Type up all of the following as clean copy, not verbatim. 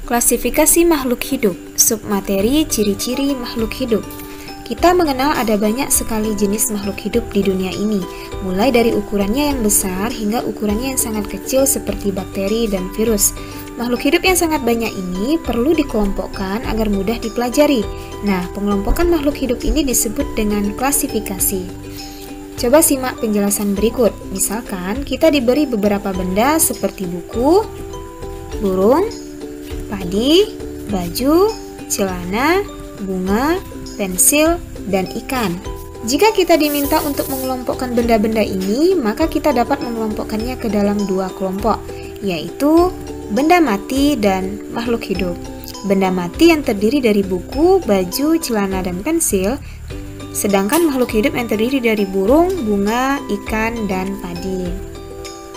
Klasifikasi makhluk hidup, submateri ciri-ciri makhluk hidup. Kita mengenal ada banyak sekali jenis makhluk hidup di dunia ini, mulai dari ukurannya yang besar hingga ukurannya yang sangat kecil seperti bakteri dan virus. Makhluk hidup yang sangat banyak ini perlu dikelompokkan agar mudah dipelajari. Nah, pengelompokan makhluk hidup ini disebut dengan klasifikasi. Coba simak penjelasan berikut. Misalkan kita diberi beberapa benda seperti buku, burung, padi, baju, celana, bunga, pensil, dan ikan. Jika kita diminta untuk mengelompokkan benda-benda ini, maka kita dapat mengelompokkannya ke dalam dua kelompok, yaitu benda mati dan makhluk hidup. Benda mati yang terdiri dari buku, baju, celana, dan pensil, sedangkan makhluk hidup yang terdiri dari burung, bunga, ikan, dan padi.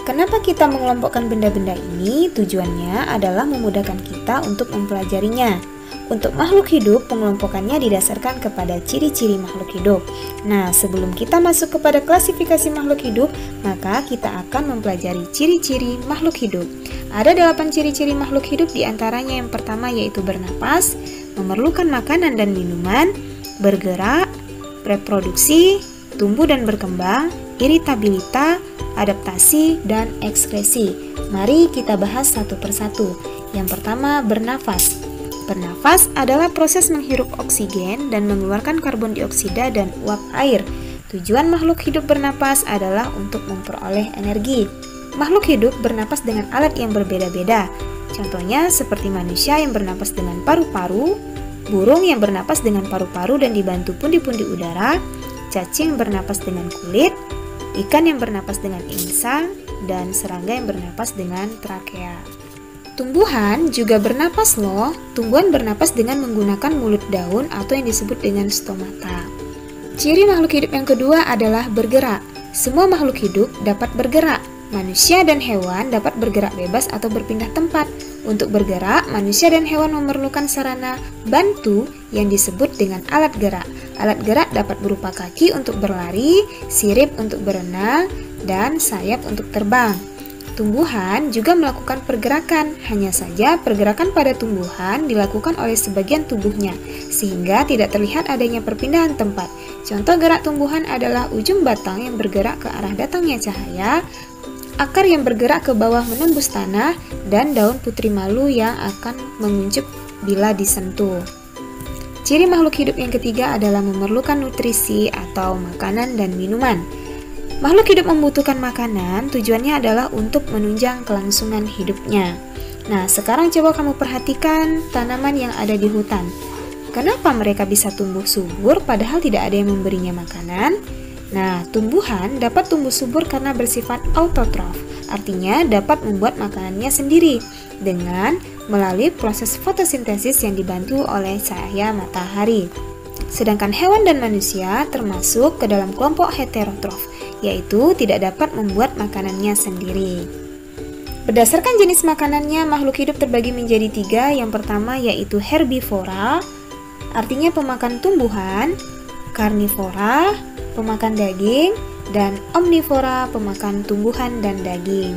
Kenapa kita mengelompokkan benda-benda ini? Tujuannya adalah memudahkan kita untuk mempelajarinya. Untuk makhluk hidup, pengelompokannya didasarkan kepada ciri-ciri makhluk hidup. Nah, sebelum kita masuk kepada klasifikasi makhluk hidup, maka kita akan mempelajari ciri-ciri makhluk hidup. Ada 8 ciri-ciri makhluk hidup, diantaranya yang pertama yaitu bernapas, memerlukan makanan dan minuman, bergerak, reproduksi, tumbuh dan berkembang, iritabilitas, adaptasi, dan ekskresi. Mari kita bahas satu persatu. Yang pertama, bernafas. Bernafas adalah proses menghirup oksigen dan mengeluarkan karbon dioksida dan uap air. Tujuan makhluk hidup bernapas adalah untuk memperoleh energi. Makhluk hidup bernapas dengan alat yang berbeda-beda. Contohnya seperti manusia yang bernapas dengan paru-paru, burung yang bernapas dengan paru-paru dan dibantu pundi-pundi udara, cacing bernapas dengan kulit, ikan yang bernapas dengan insang, dan serangga yang bernapas dengan trakea. Tumbuhan juga bernapas loh. Tumbuhan bernapas dengan menggunakan mulut daun atau yang disebut dengan stomata. Ciri makhluk hidup yang kedua adalah bergerak. Semua makhluk hidup dapat bergerak. Manusia dan hewan dapat bergerak bebas atau berpindah tempat. Untuk bergerak, manusia dan hewan memerlukan sarana bantu yang disebut dengan alat gerak. Alat gerak dapat berupa kaki untuk berlari, sirip untuk berenang, dan sayap untuk terbang. Tumbuhan juga melakukan pergerakan, hanya saja pergerakan pada tumbuhan dilakukan oleh sebagian tubuhnya, sehingga tidak terlihat adanya perpindahan tempat. Contoh gerak tumbuhan adalah ujung batang yang bergerak ke arah datangnya cahaya, akar yang bergerak ke bawah menembus tanah, dan daun putri malu yang akan menguncup bila disentuh. Ciri makhluk hidup yang ketiga adalah memerlukan nutrisi atau makanan dan minuman. Makhluk hidup membutuhkan makanan, tujuannya adalah untuk menunjang kelangsungan hidupnya. Nah, sekarang coba kamu perhatikan tanaman yang ada di hutan. Kenapa mereka bisa tumbuh subur padahal tidak ada yang memberinya makanan? Nah, tumbuhan dapat tumbuh subur karena bersifat autotrof, artinya dapat membuat makanannya sendiri dengan melalui proses fotosintesis yang dibantu oleh cahaya matahari. Sedangkan hewan dan manusia termasuk ke dalam kelompok heterotrof, yaitu tidak dapat membuat makanannya sendiri. Berdasarkan jenis makanannya, makhluk hidup terbagi menjadi 3. Yang pertama yaitu herbivora, artinya pemakan tumbuhan, karnivora, pemakan daging, dan omnivora, pemakan tumbuhan dan daging.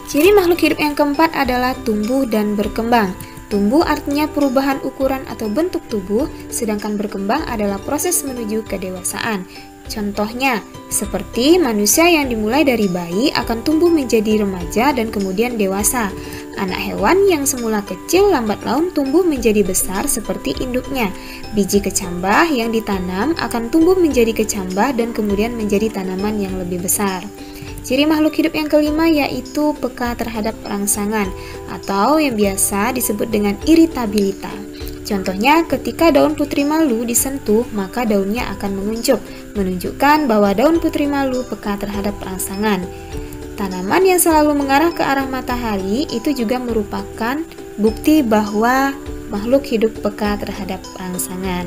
Ciri makhluk hidup yang keempat adalah tumbuh dan berkembang. Tumbuh artinya perubahan ukuran atau bentuk tubuh, sedangkan berkembang adalah proses menuju kedewasaan. Contohnya, seperti manusia yang dimulai dari bayi akan tumbuh menjadi remaja dan kemudian dewasa. Anak hewan yang semula kecil lambat laun tumbuh menjadi besar seperti induknya. Biji kecambah yang ditanam akan tumbuh menjadi kecambah dan kemudian menjadi tanaman yang lebih besar. Ciri makhluk hidup yang kelima yaitu peka terhadap rangsangan atau yang biasa disebut dengan iritabilitas. Contohnya, ketika daun putri malu disentuh, maka daunnya akan menguncup, menunjukkan bahwa daun putri malu peka terhadap rangsangan. Tanaman yang selalu mengarah ke arah matahari itu juga merupakan bukti bahwa makhluk hidup peka terhadap rangsangan.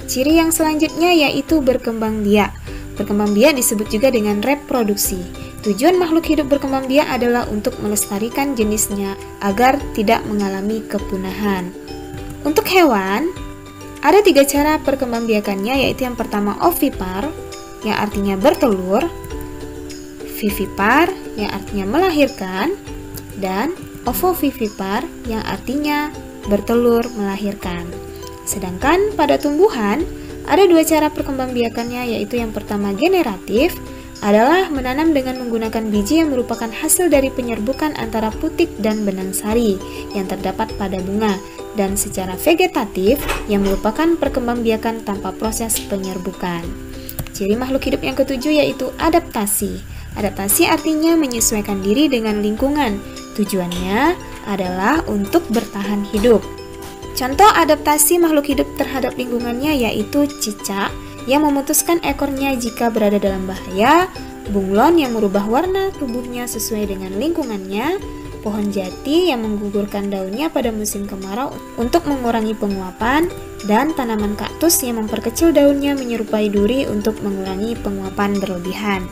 Ciri yang selanjutnya yaitu berkembang biak. Berkembang biak disebut juga dengan reproduksi. Tujuan makhluk hidup berkembang biak adalah untuk melestarikan jenisnya agar tidak mengalami kepunahan. Untuk hewan, ada 3 cara perkembangbiakannya, yaitu yang pertama ovipar, yang artinya bertelur, vivipar, yang artinya melahirkan, dan ovovivipar yang artinya bertelur melahirkan. Sedangkan pada tumbuhan, ada dua cara perkembangbiakannya, yaitu yang pertama generatif, adalah menanam dengan menggunakan biji yang merupakan hasil dari penyerbukan antara putik dan benang sari yang terdapat pada bunga, dan secara vegetatif yang merupakan perkembangbiakan tanpa proses penyerbukan. Ciri makhluk hidup yang ketujuh yaitu adaptasi. Adaptasi artinya menyesuaikan diri dengan lingkungan. Tujuannya adalah untuk bertahan hidup. Contoh adaptasi makhluk hidup terhadap lingkungannya yaitu cicak yang memutuskan ekornya jika berada dalam bahaya, bunglon yang merubah warna tubuhnya sesuai dengan lingkungannya, pohon jati yang menggugurkan daunnya pada musim kemarau untuk mengurangi penguapan, dan tanaman kaktus yang memperkecil daunnya menyerupai duri untuk mengurangi penguapan berlebihan.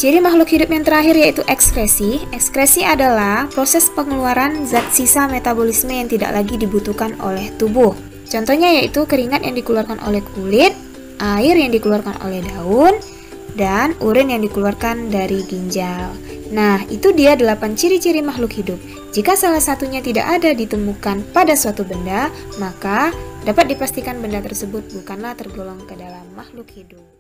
Ciri makhluk hidup yang terakhir yaitu ekskresi. Ekskresi adalah proses pengeluaran zat sisa metabolisme yang tidak lagi dibutuhkan oleh tubuh. Contohnya yaitu keringat yang dikeluarkan oleh kulit, air yang dikeluarkan oleh daun, dan urin yang dikeluarkan dari ginjal. Nah, itu dia 8 ciri-ciri makhluk hidup. Jika salah satunya tidak ada ditemukan pada suatu benda, maka dapat dipastikan benda tersebut bukanlah tergolong ke dalam makhluk hidup.